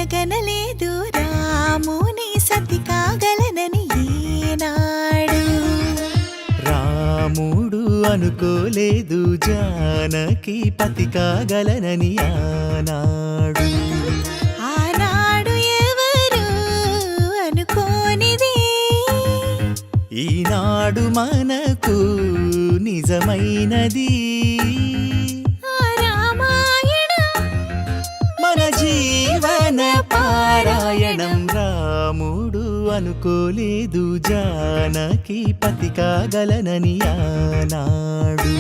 కలగనలేదు రాముని సతి కాగలనని ఏనాడు. రాముడు అనుకోలేదు జానకి పతి కాగలనని ఆనాడు. ఆనాడు ఎవరు అనుకోనిది ఈనాడు మనకు నిజమైనది. మన జీవన పారాయణం. రాముడు అనుకోలేదు జానకి పతి కాగలనని ఆనాడు.